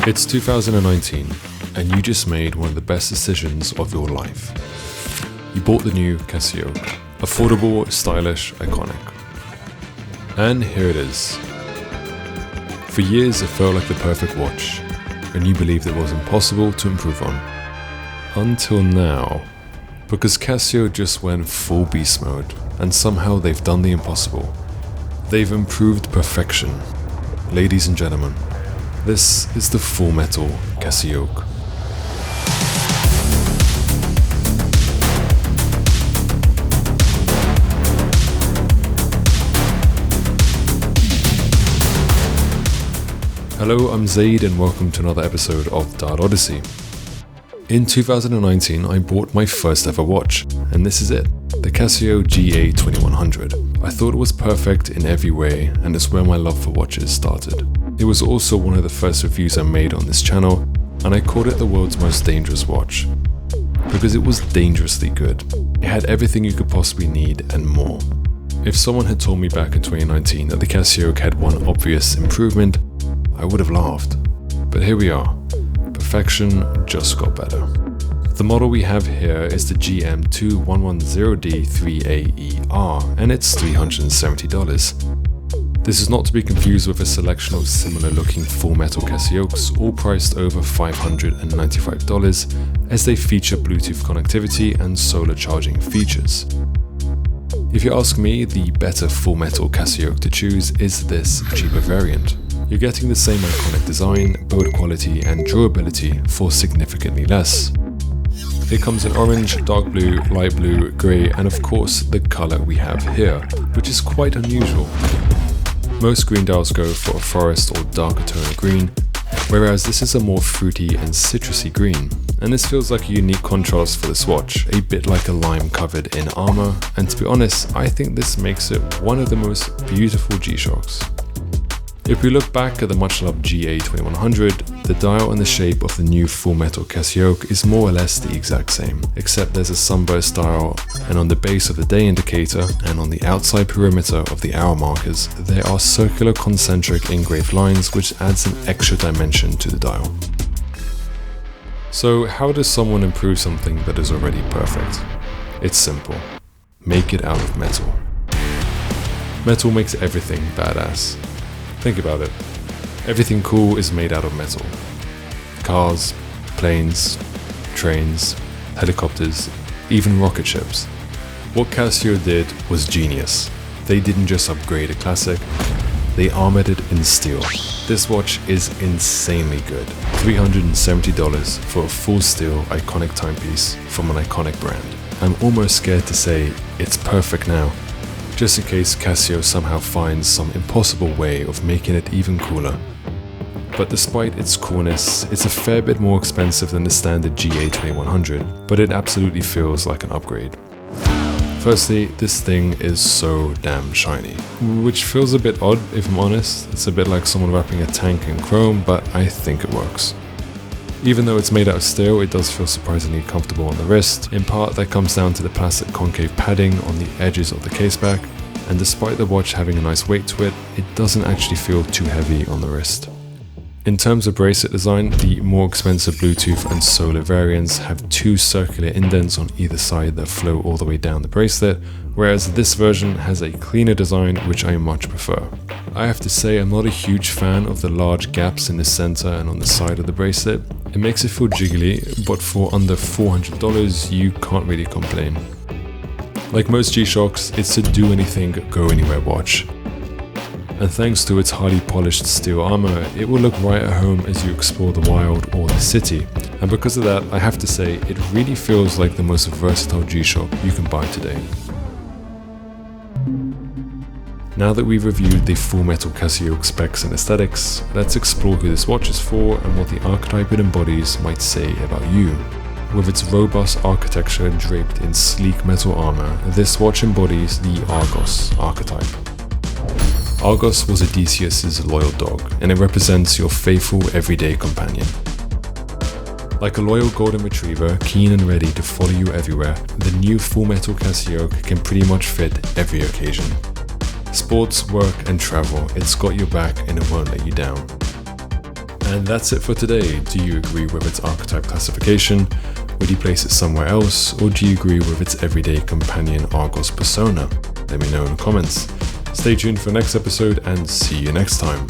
It's 2019, and you just made one of the best decisions of your life. You bought the new Casio, affordable, stylish, iconic. And here it is. For years it felt like the perfect watch, and you believed it was impossible to improve on. Until now, because Casio just went full beast mode, and somehow they've done the impossible. They've improved perfection. Ladies and gentlemen, this is the full metal Casioak. Hello, I'm Zade and welcome to another episode of Dial Odyssey. In 2019, I bought my first ever watch, and this is it, the Casio GA2100. I thought it was perfect in every way, and it's where my love for watches started. It was also one of the first reviews I made on this channel, and I called it the world's most dangerous watch, because it was dangerously good. It had everything you could possibly need and more. If someone had told me back in 2019 that the Casioak had one obvious improvement, I would have laughed. But here we are. Perfection just got better. The model we have here is the GM2110D3AER, and it's $370. This is not to be confused with a selection of similar looking full metal Casioaks, all priced over $595, as they feature Bluetooth connectivity and solar charging features. If you ask me, the better full metal Casioak to choose is this cheaper variant. You're getting the same iconic design, build quality and durability for significantly less. It comes in orange, dark blue, light blue, grey and of course the colour we have here, which is quite unusual. Most green dials go for a forest or darker tone of green, whereas this is a more fruity and citrusy green. And this feels like a unique contrast for this watch, a bit like a lime covered in armour, and to be honest, I think this makes it one of the most beautiful G-Shocks. If we look back at the much loved GA2100, the dial and the shape of the new full metal Casioak is more or less the exact same, except there's a sunburst dial, and on the base of the day indicator and on the outside perimeter of the hour markers, there are circular concentric engraved lines which adds an extra dimension to the dial. So how does someone improve something that is already perfect? It's simple. Make it out of metal. Metal makes everything badass. Think about it. Everything cool is made out of metal. Cars, planes, trains, helicopters, even rocket ships. What Casio did was genius. They didn't just upgrade a classic, they armored it in steel. This watch is insanely good. $370 for a full steel iconic timepiece from an iconic brand. I'm almost scared to say it's perfect now, just in case Casio somehow finds some impossible way of making it even cooler. But despite its coolness, it's a fair bit more expensive than the standard GA2100, but it absolutely feels like an upgrade. Firstly, this thing is so damn shiny, which feels a bit odd if I'm honest. It's a bit like someone wrapping a tank in chrome, but I think it works. Even though it's made out of steel, it does feel surprisingly comfortable on the wrist. In part, that comes down to the plastic concave padding on the edges of the caseback, and despite the watch having a nice weight to it, it doesn't actually feel too heavy on the wrist. In terms of bracelet design, the more expensive Bluetooth and solar variants have two circular indents on either side that flow all the way down the bracelet, whereas this version has a cleaner design which I much prefer. I have to say I'm not a huge fan of the large gaps in the center and on the side of the bracelet. It makes it feel jiggly, but for under $400 you can't really complain. Like most G-Shocks, it's a do anything, go anywhere watch. And thanks to its highly polished steel armor, it will look right at home as you explore the wild or the city. And because of that, I have to say, it really feels like the most versatile G-Shock you can buy today. Now that we've reviewed the full metal Casioak specs and aesthetics, let's explore who this watch is for and what the archetype it embodies might say about you. With its robust architecture draped in sleek metal armor, this watch embodies the Argos archetype. Argos was Odysseus' loyal dog, and it represents your faithful everyday companion. Like a loyal golden retriever, keen and ready to follow you everywhere, the new full metal Casioak can pretty much fit every occasion. Sports, work and travel, it's got your back and it won't let you down. And that's it for today. Do you agree with its archetype classification? Would you place it somewhere else? Or do you agree with its everyday companion Argos persona? Let me know in the comments. Stay tuned for next episode and see you next time.